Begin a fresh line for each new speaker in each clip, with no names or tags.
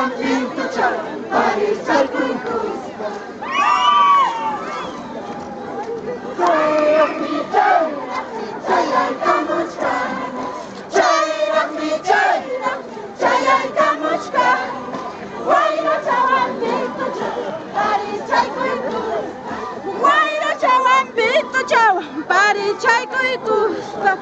Chawan pintu chawan, pari chay kuikusta. Chay ay kamuchka, chay ay kamuchka. Wayra chawan pintu chawan, pari chay kuikusta. Wayra chawan pintu chawan, pari chay kuikusta.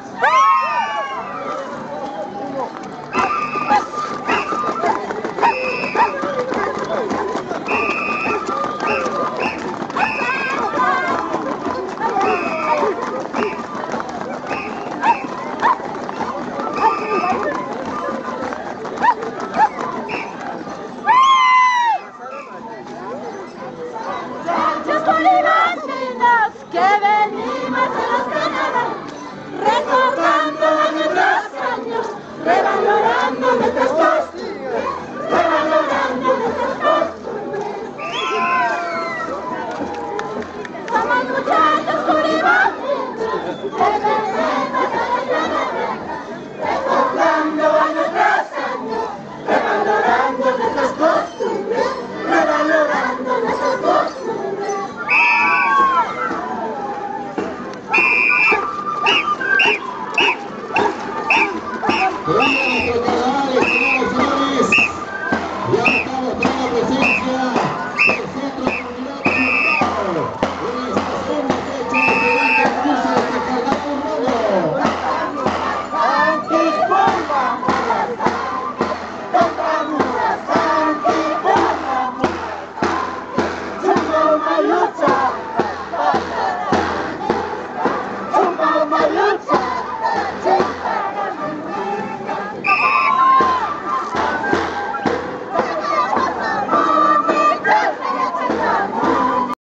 Que venimos de los Canadá, recordando nuestros años, revalorando nuestras costumbres, revalorando nuestras costumbres. Somos muchachos curibotitos, que venimos de los Canadá, recordando nuestros años, revalorando nuestras costumbres, revalorando nuestras costumbres.